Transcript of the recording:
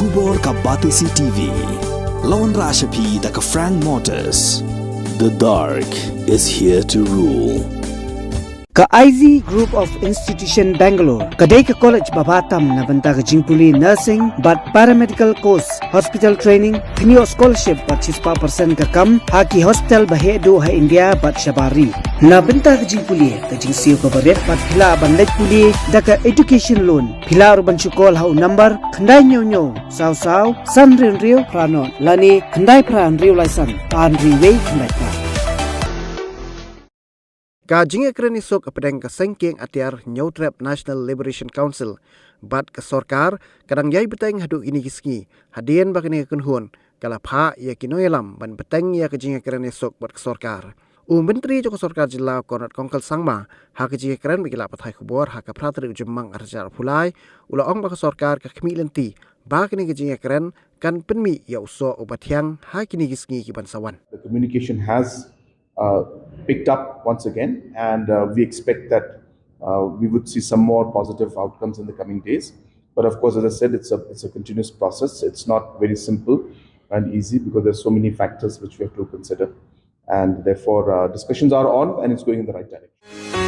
Khubor ka Batisi TV. Lawan Rashapi da ka Frank Motors. The dark is here to rule. Ka IZ Group of Institution Bangalore, kadai ka college babatam na banta ka jingpuli nursing but paramedical course, hospital training, thinio scholarship but 6% ka kam, haki hospital bahedo ha India but shabari. Na banta ka jingpuli, ka jingsiyo ka baret but pila bandaj puli, da ka education loan, pila urban chukol ha number, khandai nyo, saw, san rin pranon, lani khandai pran laisan, an riway khandai pran. Ka Jingïakren Ïasuk Bteng ka sengking atiar Nyotrap National Liberation Council bat ka Sorkar kadang yai Bteng hadu ini gisgi hadian bakini kunhun kala pha ya kinoyalam ban Bteng ya ka Jingïakren Ïasuk bat ka Sorkar. Menteri Joko Sorkar Jilla Konat Kongkal Sangma ha ka Jingïakren bigila pathai kubor ha ka pratri ujemang arjar pulai ula ong ba ka Sorkar ka khmi lenti bakini ka Jingïakren kan penmi ya uso Bteng ha kini gisgi ki bansawan. The communication has picked up once again, and we expect that we would see some more positive outcomes in the coming days. But of course, as I said, it's a continuous process. It's not very simple and easy because there's so many factors which we have to consider, and therefore discussions are on, and it's going in the right direction.